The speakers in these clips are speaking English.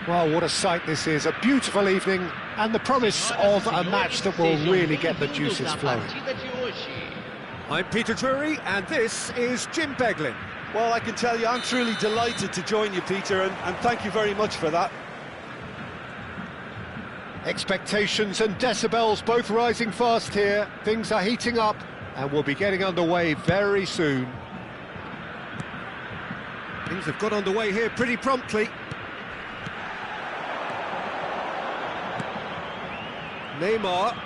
Well, what a sight this is. A beautiful evening and the promise of a match that will really get the juices flowing. I'm Peter Drury and this is Jim Beglin. Well, I can tell you I'm truly delighted to join you, Peter, and thank you very much for that. Expectations and decibels both rising fast here. Things are heating up and we'll be getting underway very soon. Things have got underway here pretty promptly. Neymar.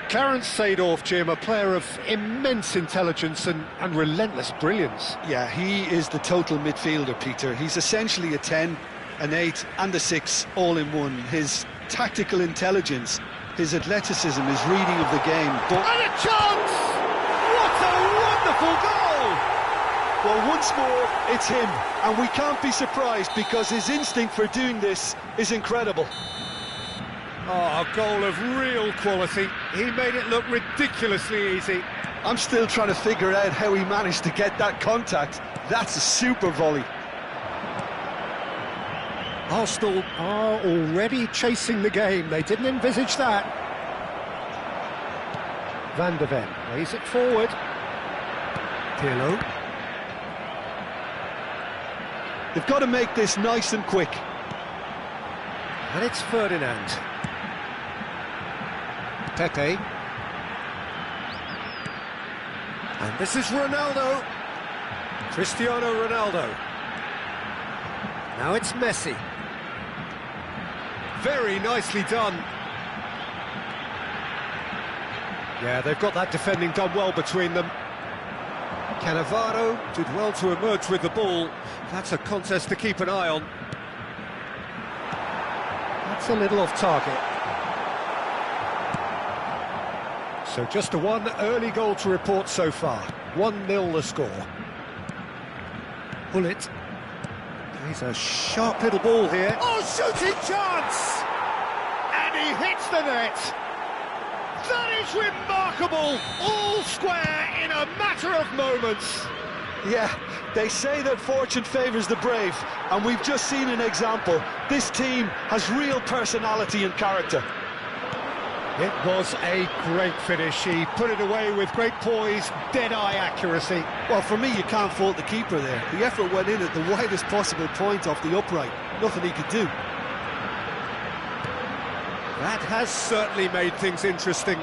Clarence Seedorf, Jim, a player of immense intelligence and relentless brilliance. Yeah, he is the total midfielder, Peter. He's essentially a 10, an 8 and a 6 all in one. His tactical intelligence, his athleticism, his reading of the game. And a chance! What a wonderful goal! Well, once more, it's him. And we can't be surprised because his instinct for doing this is incredible. Oh, a goal of real quality. He made it look ridiculously easy. I'm still trying to figure out how he managed to get that contact. That's a super volley. Arsenal are already chasing the game. They didn't envisage that. Van de Ven plays it forward. Pirlo. They've got to make this nice and quick. And it's Ferdinand. Pepe. And this is Ronaldo. Cristiano Ronaldo. Now it's Messi. Very nicely done. Yeah, they've got that defending done well between them. Cannavaro did well to emerge with the ball. That's a contest to keep an eye on. That's a little off target. So just a one early goal to report so far. 1-0 the score. Bullet. He's a sharp little ball here. Oh, shooting chance! And he hits the net. That is remarkable! All square in a matter of moments. Yeah, they say that fortune favours the brave, and we've just seen an example. This team has real personality and character. It was a great finish. He put it away with great poise, dead-eye accuracy. Well, for me, you can't fault the keeper there. The effort went in at the widest possible point off the upright. Nothing he could do. That has certainly made things interesting.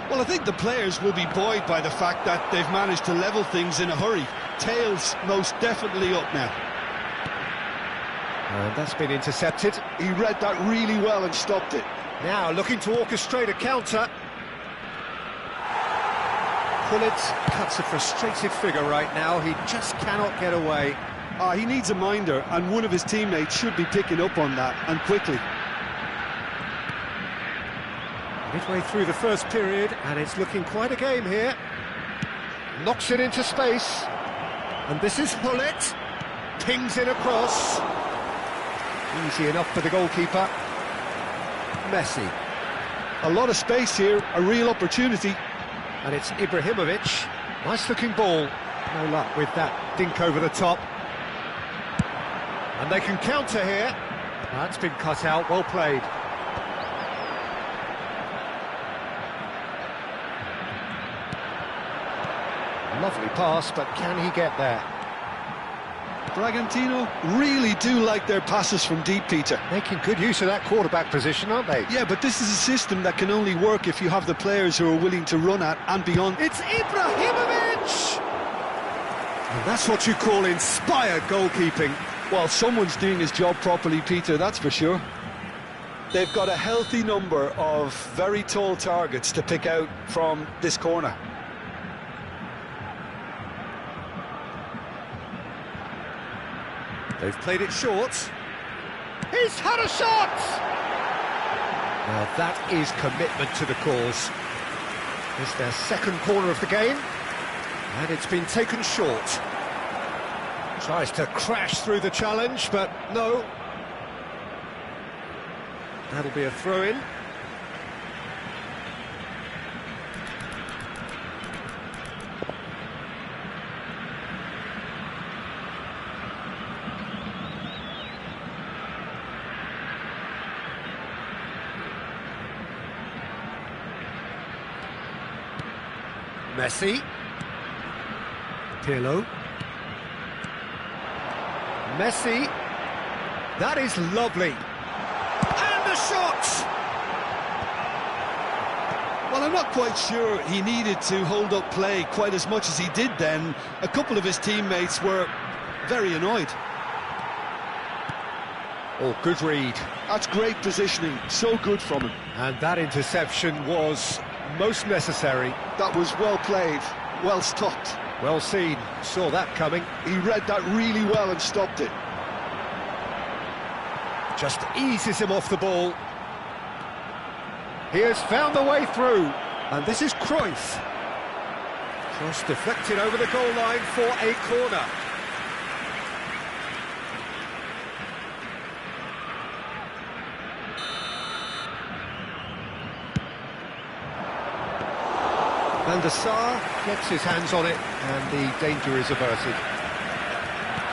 Well, I think the players will be buoyed by the fact that they've managed to level things in a hurry. Tails most definitely up now. And that's been intercepted. He read that really well and stopped it. Now looking to orchestrate a counter. Pullet cuts a frustrated figure right now. He just cannot get away. He needs a minder, and one of his teammates should be picking up on that, and quickly. Midway through the first period, and it's looking quite a game here. Knocks it into space. And this is Pullet. Pings it across. Easy enough for the goalkeeper. Messi. A lot of space here, a real opportunity. And it's Ibrahimovic. Nice looking ball. No luck with that dink over the top. And they can counter here. That's been cut out, well played. Lovely pass, but can he get there? Bragantino really do like their passes from deep, Peter. Making good use of that quarterback position, aren't they? Yeah, but this is a system that can only work if you have the players who are willing to run at and beyond. It's Ibrahimovic! And that's what you call inspired goalkeeping. Well, someone's doing his job properly, Peter, that's for sure. They've got a healthy number of very tall targets to pick out from this corner. They've played it short. He's had a shot! Now that is commitment to the cause. It's their second corner of the game, and it's been taken short. Tries to crash through the challenge, but no. That'll be a throw-in. Messi. Pirlo. Messi. That is lovely. And the shot! Well, I'm not quite sure he needed to hold up play quite as much as he did then. A couple of his teammates were very annoyed. Oh, good read. That's great positioning, so good from him. And that interception was most necessary. That was well played, well stopped. Well seen, saw that coming. He read that really well and stopped it. Just eases him off the ball. He has found the way through, and this is Cruyff. Cross deflected over the goal line for a corner. Van der Sar gets his hands on it, and the danger is averted.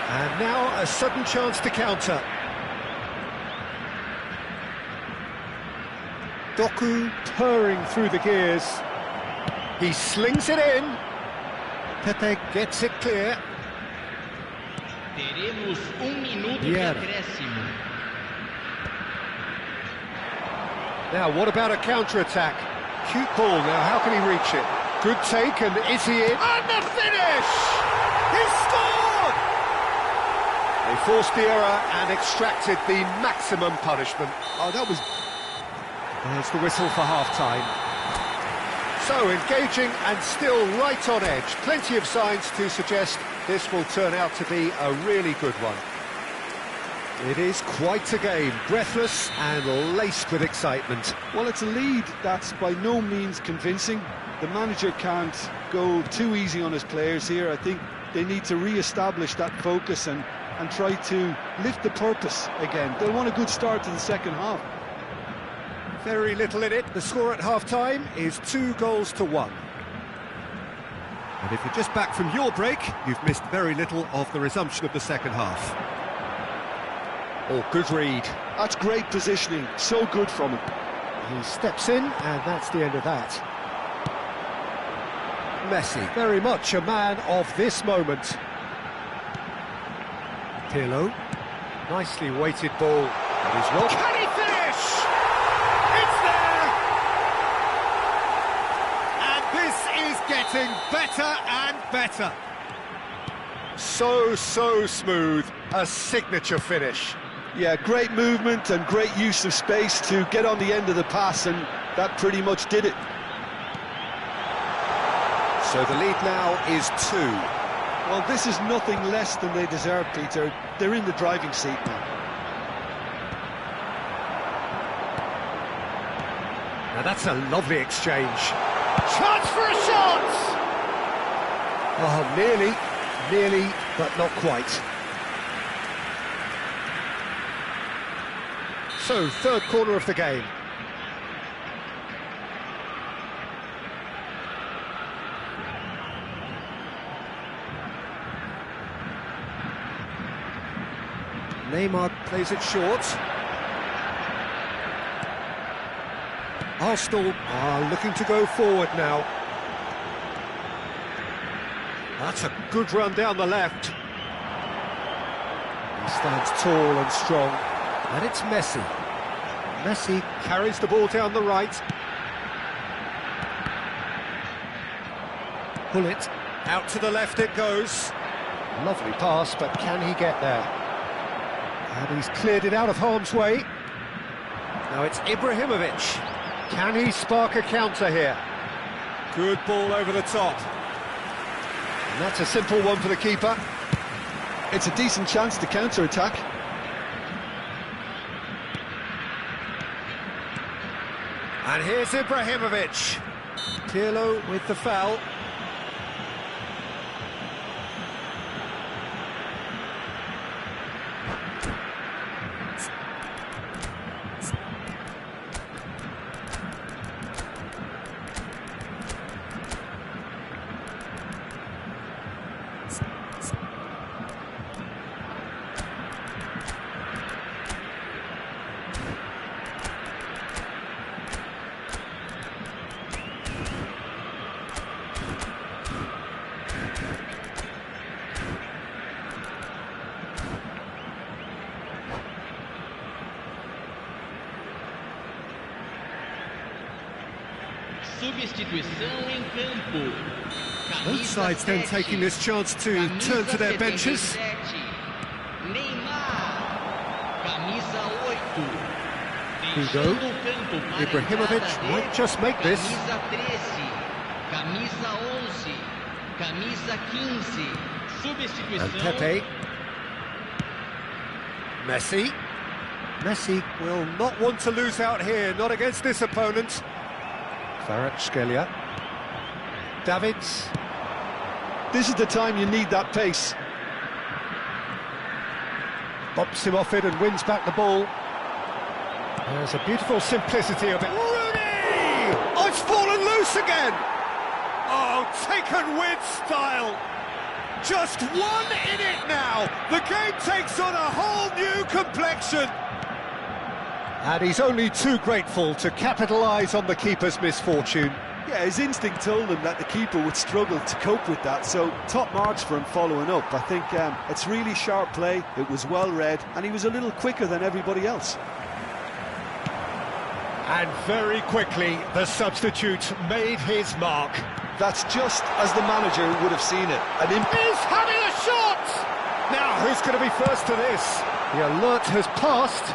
And now a sudden chance to counter. Doku purring through the gears. He slings it in. Pepe gets it clear. Teremos minuto de acréscimo. Now, what about a counter-attack? Cute ball now, how can he reach it? Good take, and is he in? And the finish! He scored! They forced the error and extracted the maximum punishment. Oh, that was... There's the whistle for half-time. So, engaging and still right on edge. Plenty of signs to suggest this will turn out to be a really good one. It is quite a game, breathless and laced with excitement. Well, it's a lead that's by no means convincing. The manager can't go too easy on his players here. I think they need to re-establish that focus and try to lift the purpose again. They'll want a good start to the second half. Very little in it. The score at half-time is 2-1. And if you're just back from your break, you've missed very little of the resumption of the second half. Oh, good read. That's great positioning, so good from him. He steps in, and that's the end of that. Messi, very much a man of this moment. Pirlo, nicely weighted ball. And he's well. Can he finish? It's there! And this is getting better and better. So smooth, a signature finish. Yeah, great movement and great use of space to get on the end of the pass, and that pretty much did it. So the lead now is 2. Well, this is nothing less than they deserve, Peter. They're in the driving seat now. Now that's a lovely exchange. Chance for a shot! Oh, nearly, but not quite. So, third corner of the game. Neymar plays it short. Arsenal are looking to go forward now. That's a good run down the left. He stands tall and strong. And it's Messi. Messi carries the ball down the right. Pull it. Out to the left it goes. Lovely pass, but can he get there? And he's cleared it out of harm's way. Now it's Ibrahimovic. Can he spark a counter here? Good ball over the top. And that's a simple one for the keeper. It's a decent chance to counter-attack. And here's Ibrahimovic. Pirlo with the foul. Substituição em campo. Both sides then taking this chance to turn to their benches. Neymar. Camisa 8. Hugo. Deixando o campo para a Ibrahimovic entrada might de just make this. Camisa 13. Camisa 11. Camisa 15. Substituição. And Pepe. Messi. Messi will not want to lose out here, not against this opponent. Kvaratskhelia. Davids. This is the time you need that pace. Bumps him off it and wins back the ball. There's a beautiful simplicity of it. Rooney! Oh, it's fallen loose again! Oh, taken with style. Just one in it now. The game takes on a whole new complexion. And he's only too grateful to capitalise on the keeper's misfortune. Yeah, his instinct told him that the keeper would struggle to cope with that, so top marks for him following up. I think it's really sharp play, it was well read, and he was a little quicker than everybody else. And very quickly, the substitute made his mark. That's just as the manager would have seen it. He's having a shot! Now, who's going to be first to this? The alert has passed.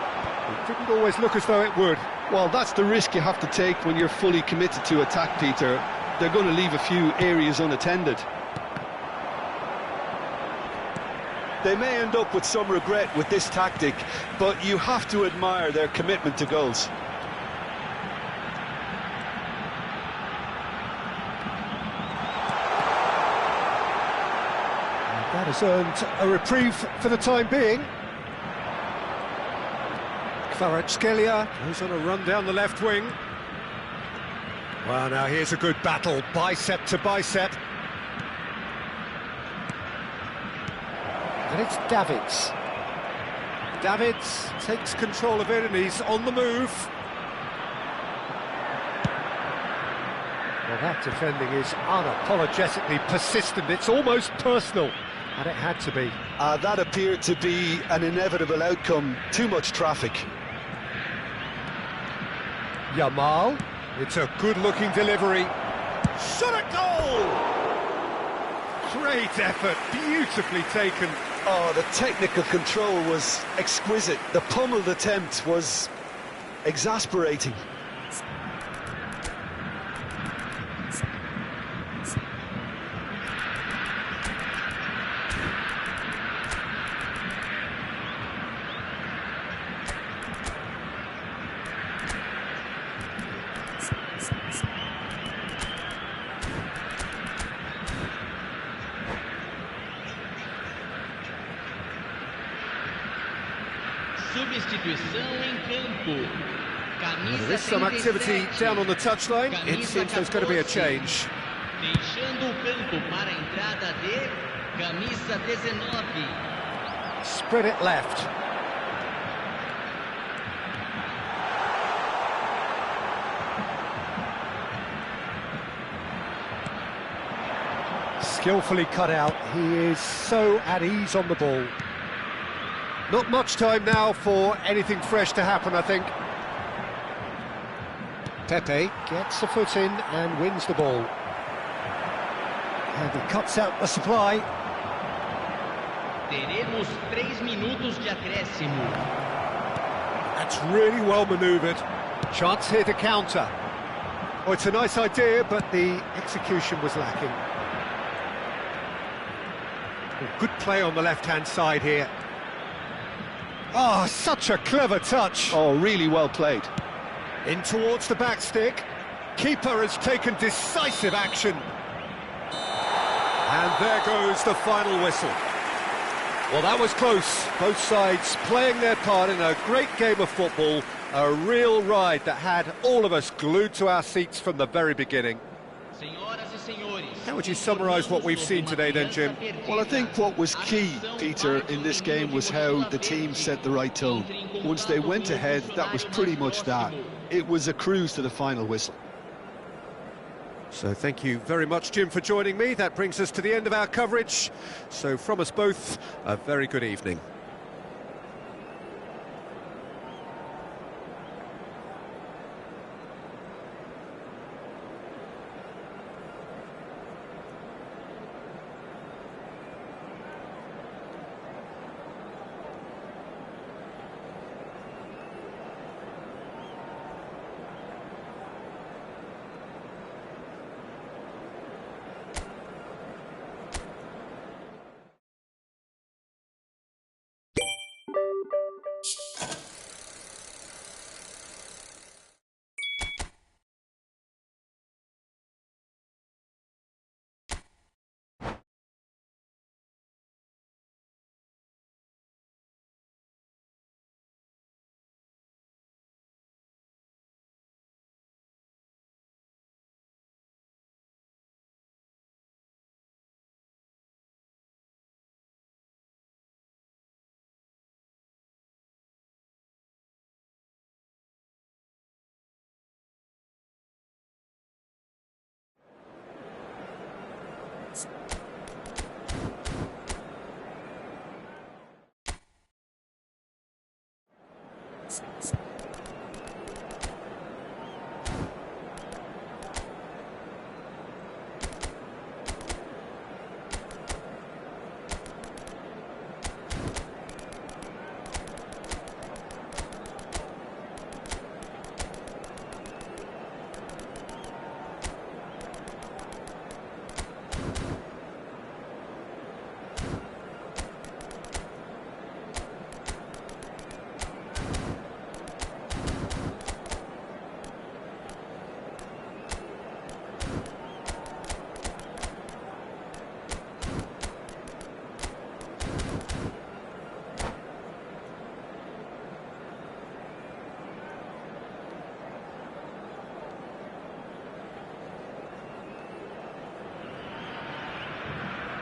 It didn't always look as though it would. Well, that's the risk you have to take when you're fully committed to attack, Peter. They're going to leave a few areas unattended. They may end up with some regret with this tactic, but you have to admire their commitment to goals. That has earned a reprieve for the time being. Kvaratskhelia goes on a run down the left wing. Well, now here's a good battle, bicep to bicep. And it's Davids. Davids takes control of it and he's on the move. Well, that defending is unapologetically persistent. It's almost personal, and it had to be. That appeared to be an inevitable outcome. Too much traffic. Yamal. It's a good-looking delivery. Shot at goal! Great effort, beautifully taken. Oh, the technical control was exquisite. The pummeled attempt was exasperating. Substituição em campo. Camisa There is some activity 37, down on the touchline. It camisa seems there's going to be a 14. change. Deixando o campo para a entrada de camisa 19. Spread it left. Skillfully cut out. He is so at ease on the ball. Not much time now for anything fresh to happen, I think. Pepe gets the foot in and wins the ball. And he cuts out the supply. Teremos 3 minutos de acréscimo. That's really well manoeuvred. Chance here to counter. Oh, it's a nice idea, but The execution was lacking. good play on the left-hand side here. Oh, such a clever touch. Oh, really well played. In towards the back stick. Keeper has taken decisive action. And there goes the final whistle. Well, that was close. Both sides playing their part in a great game of football. A real ride that had all of us glued to our seats from the very beginning. Senhoras e senhores, How would you summarise what we've seen today then, Jim? Well, I think what was key, Peter, in this game was how the team set the right tone. Once they went ahead, that was pretty much that. It was a cruise to the final whistle. So thank you very much, Jim, for joining me. That brings us to the end of our coverage. So from us both, a very good evening.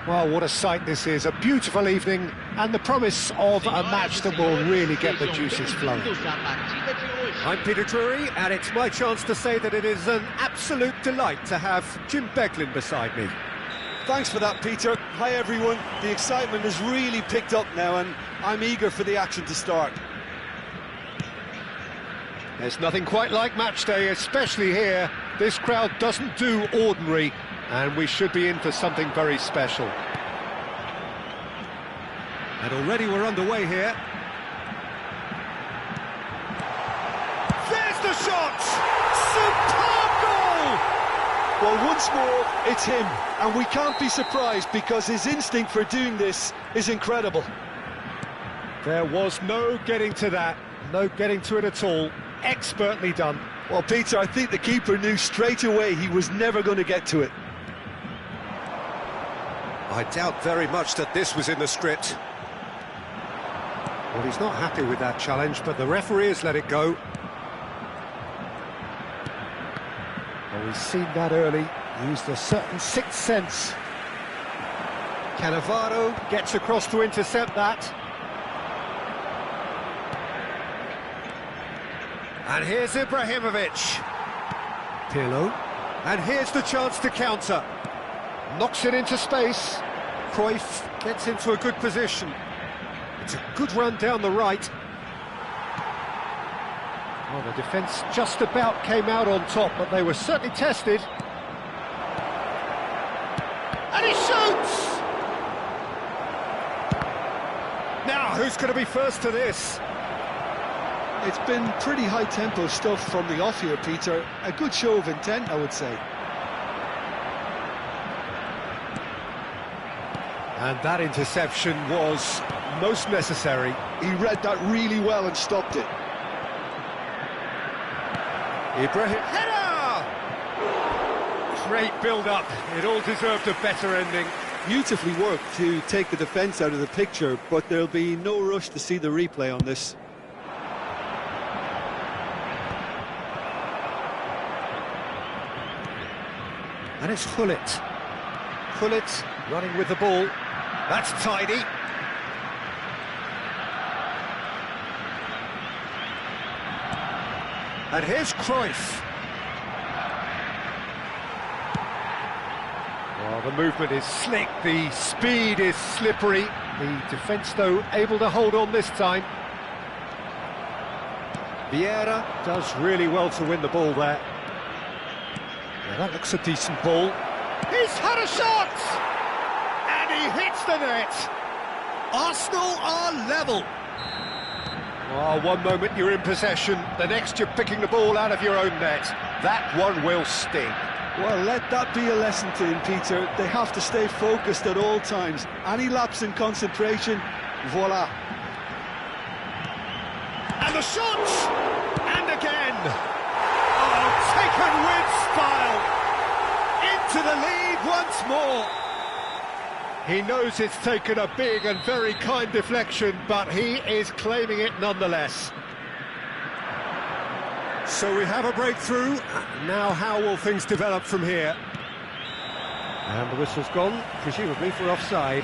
Well, what a sight this is, a beautiful evening, and the promise of a match that will really get the juices flowing. I'm Peter Drury, and it's my chance to say that it is an absolute delight to have Jim Beglin beside me. Thanks for that, Peter. Hi, everyone. The excitement has really picked up now, and I'm eager for the action to start. There's nothing quite like match day, especially here. This crowd doesn't do ordinary, and we should be in for something very special. And already we're underway here. There's the shot! Superb goal! Well, once more, it's him, and we can't be surprised because his instinct for doing this is incredible. There was no getting to that, no getting to it at all. Expertly done. Well, Peter, I think the keeper knew straight away he was never going to get to it. I doubt very much that this was in the script. Well, he's not happy with that challenge, but the referee has let it go. Well, we've seen that early, used a certain sixth sense. Cannavaro gets across to intercept that. And here's Ibrahimovic. Pirlo. And here's the chance to counter. Knocks it into space. Cruyff gets into a good position. It's a good run down the right. Well, the defence just about came out on top, but they were certainly tested. And he shoots! Now, who's going to be first to this? It's been pretty high-tempo stuff from the off here, Peter. A good show of intent, I would say. And that interception was most necessary. He read that really well and stopped it. Ibrahim... Header! Great build-up. It all deserved a better ending. Beautifully worked to take the defence out of the picture, but there'll be no rush to see the replay on this. And it's Gullit. Gullit running with the ball. That's tidy. And here's Cruyff. Well, the movement is slick, the speed is slippery. The defence, though, able to hold on this time. Vieira does really well to win the ball there. Yeah, that looks a decent ball. He's had a shot! And he hits the net. Arsenal are level. Oh, one moment you're in possession, the next you're picking the ball out of your own net. That one will sting. Well, let that be a lesson to him, Peter. They have to stay focused at all times. Any lapse in concentration, voila. And the shot! And again! Oh, taken with style! Into the lead once more! He knows it's taken a big and very kind deflection, but he is claiming it nonetheless. So we have a breakthrough. Now how will things develop from here? And the whistle's gone, presumably for offside.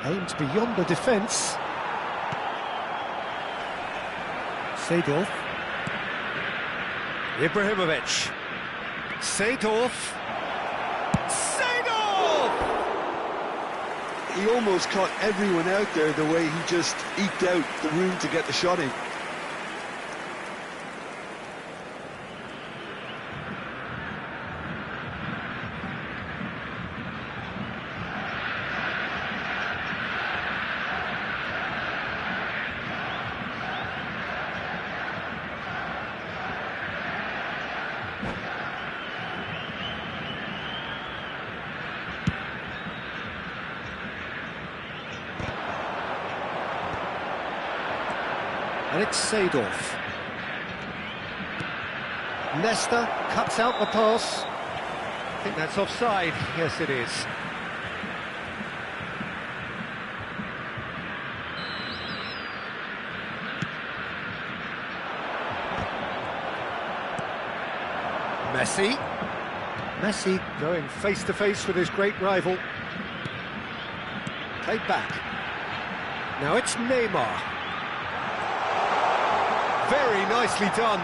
Aims beyond the defence. Seedorf. Ibrahimovic. Seedorf. He almost caught everyone out there the way he just eked out the room to get the shot in. And it's Seedorf. Nesta cuts out the pass. I think that's offside. Yes, it is. Messi. Messi going face-to-face with his great rival. Played back. Now it's Neymar. Very nicely done.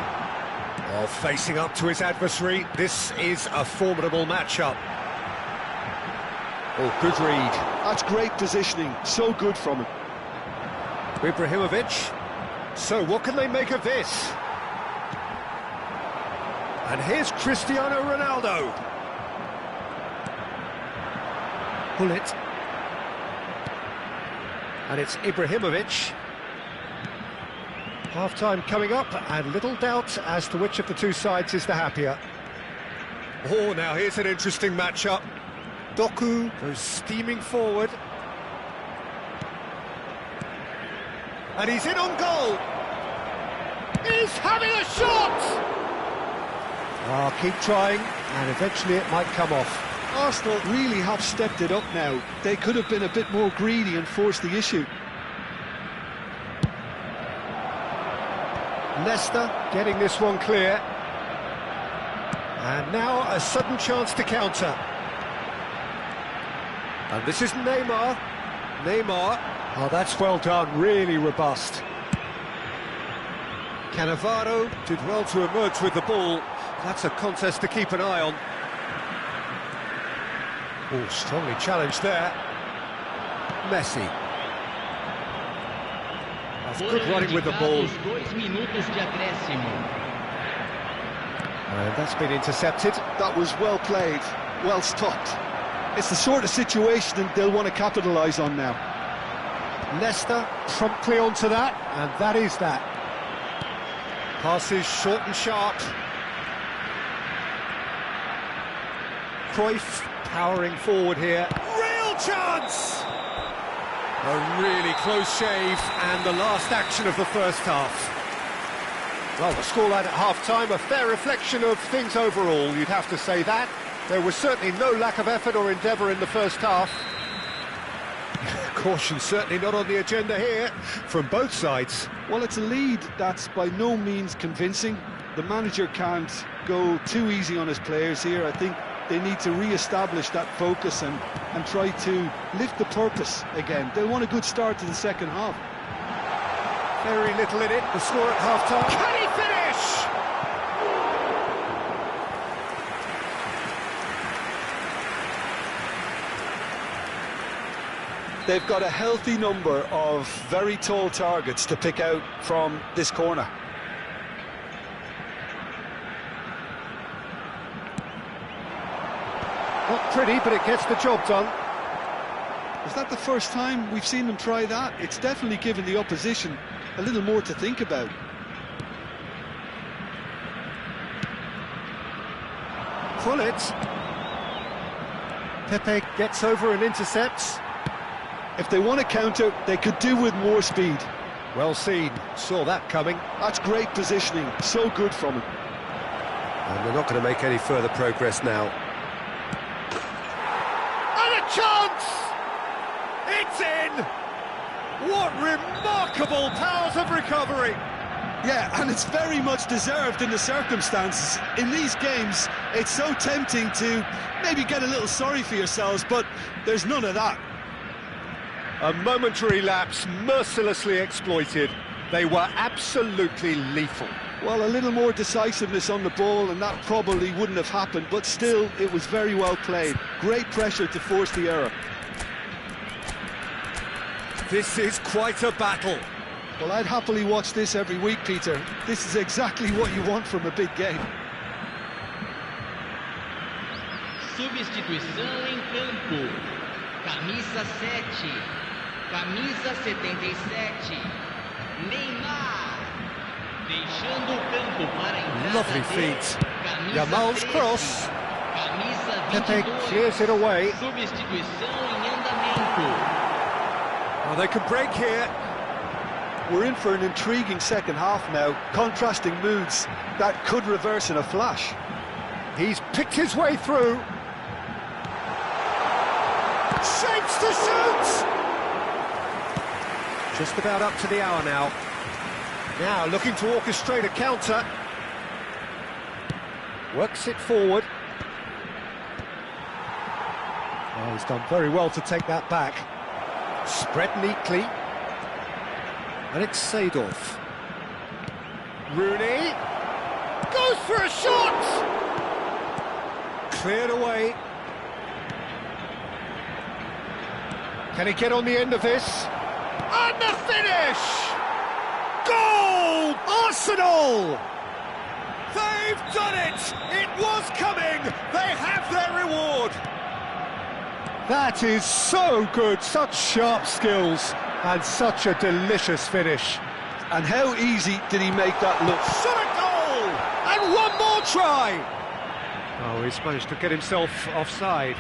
While facing up to his adversary, this is a formidable matchup. Oh, good read. That's great positioning, so good from him. Ibrahimovic. So what can they make of this? And here's Cristiano Ronaldo. Pull it. And it's Ibrahimovic. Half-time coming up, and little doubt as to which of the two sides is the happier. Oh, now here's an interesting matchup. Doku goes steaming forward. And he's in on goal. He's having a shot! Keep trying, and eventually it might come off. Arsenal really have stepped it up now. They could have been a bit more greedy and forced the issue. Leicester getting this one clear. And now a sudden chance to counter. And this is Neymar. Neymar. Oh, that's well done, really robust. Cannavaro did well to emerge with the ball. That's a contest to keep an eye on. Oh, strongly challenged there. Messi. That's good running with the ball. And that's been intercepted. That was well played, well stopped. It's the sort of situation they'll want to capitalise on now. Leicester promptly onto that, and that is that. Passes short and sharp. Cruyff powering forward here. Real chance! A really close shave, and the last action of the first half. Well, the scoreline at half-time, a fair reflection of things overall, you'd have to say that. There was certainly no lack of effort or endeavour in the first half. Caution certainly not on the agenda here, from both sides. Well, it's a lead that's by no means convincing. The manager can't go too easy on his players here. I think they need to re-establish that focus and try to lift the purpose again. They'll want a good start to the second half. Very little in it, the score at half-time. Can he finish? They've got a healthy number of very tall targets to pick out from this corner. Not pretty, but it gets the job done. Is that the first time we've seen them try that? It's definitely given the opposition a little more to think about. Pull it. Pepe gets over and intercepts. If they want to counter, they could do with more speed. Well seen, saw that coming. That's great positioning, so good from him. And they're not going to make any further progress now. And a chance! It's in! What remarkable powers of recovery! Yeah, and it's very much deserved in the circumstances. In these games, it's so tempting to maybe get a little sorry for yourselves, but there's none of that. A momentary lapse, mercilessly exploited. They were absolutely lethal. Well, a little more decisiveness on the ball, and that probably wouldn't have happened, but still, it was very well played. Great pressure to force the error. This is quite a battle. Well, I'd happily watch this every week, Peter. This is exactly what you want from a big game. Substituição em campo. Camisa 7. Camisa 77. Neymar. Deixando o campo para a entrada. Lovely feet. Yamal's cross. Camisa 22. Pepe clears it away. Substituição em andamento. Oh, they can break here. We're in for an intriguing second half now. Contrasting moods that could reverse in a flash. He's picked his way through. Shapes to shoot! Just about up to the hour now. Now looking to orchestrate a counter. Works it forward. Oh, he's done very well to take that back. Spread neatly. And it's Seedorf. Rooney goes for a shot! Cleared away. Can he get on the end of this? And the finish! Goal! Arsenal! They've done it! It was coming! They have their reward! That is so good, such sharp skills, and such a delicious finish. And how easy did he make that look? Shot a goal! And one more try! Oh, he's managed to get himself offside.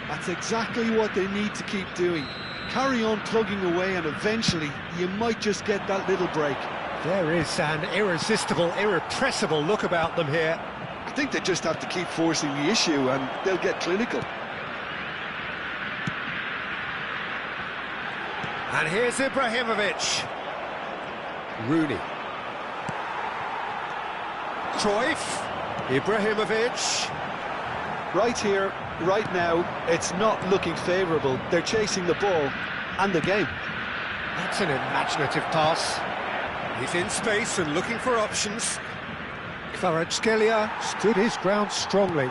That's exactly what they need to keep doing. Carry on plugging away, and eventually you might just get that little break. There is an irresistible, irrepressible look about them here. I think they just have to keep forcing the issue and they'll get clinical. And here's Ibrahimovic. Rooney. Cruyff. Ibrahimovic. Right here, right now, it's not looking favourable. They're chasing the ball and the game. That's an imaginative pass. He's in space and looking for options. Kvaratskhelia stood his ground strongly.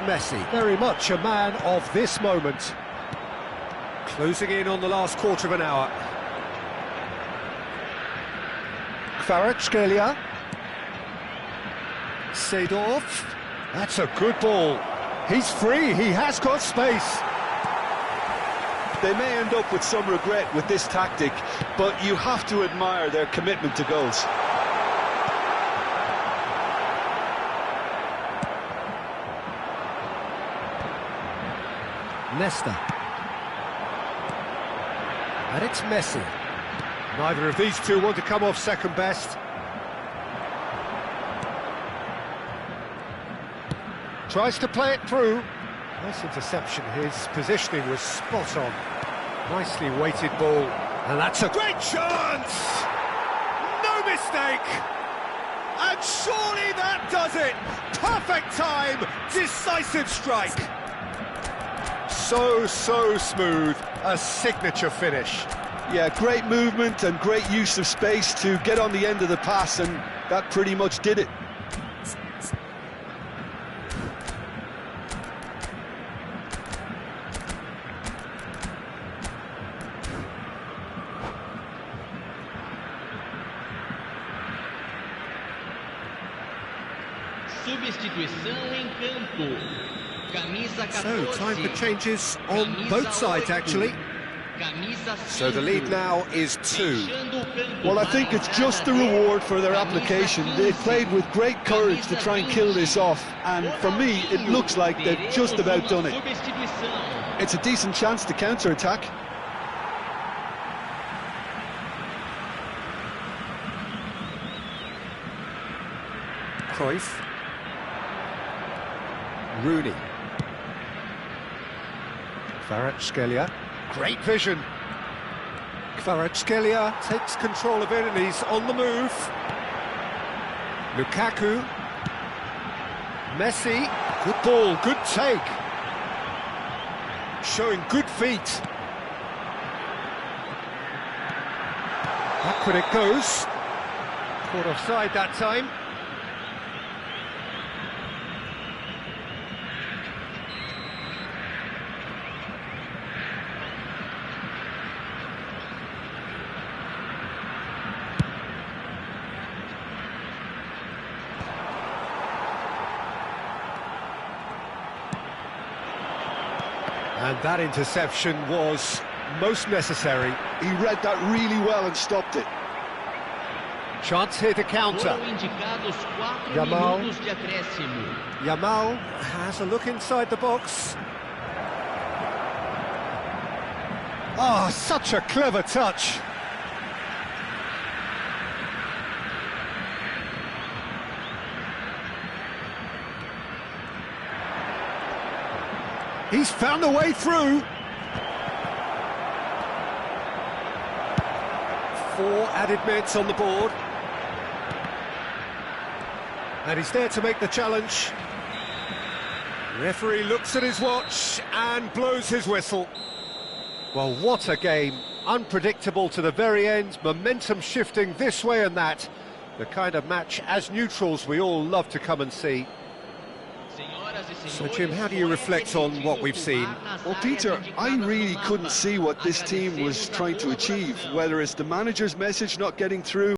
Messi, very much a man of this moment. Closing in on the last quarter of an hour. Kvaratskhelia. Seedorf. That's a good ball. He's free, he has got space. They may end up with some regret with this tactic, but you have to admire their commitment to goals. Nesta. And it's Messi. Neither of these two want to come off second best. Tries to play it through. Nice interception, his positioning was spot on. Nicely weighted ball. And that's a Great chance! No mistake! And surely that does it! Perfect time! Decisive strike! so smooth. A signature finish. Yeah, great movement and great use of space to get on the end of the pass, and that pretty much did it. Substituição em campo. Camisa 14. So, time for changes on both sides, actually. So the lead now is 2. Well, I think it's just the reward for their application. They played with great courage to try and kill this off, and for me, it looks like they've just about done it. It's a decent chance to counter-attack. Cruyff. Rooney. Kvaratskhelia. Great vision. Kvaratskhelia takes control of it and he's on the move. Lukaku. Messi. Good ball, good take. Showing good feet. Backward it goes. Caught offside that time. And that interception was most necessary. He read that really well and stopped it. Chance here to counter. Yamal. Yamal has a look inside the box. Oh, such a clever touch. He's found a way through. 4 added minutes on the board. And he's there to make the challenge. Referee looks at his watch and blows his whistle. Well, what a game. Unpredictable to the very end, momentum shifting this way and that. The kind of match, as neutrals, we all love to come and see. So, Jim, how do you reflect on what we've seen? Well, Peter, I really couldn't see what this team was trying to achieve, whether it's the manager's message not getting through,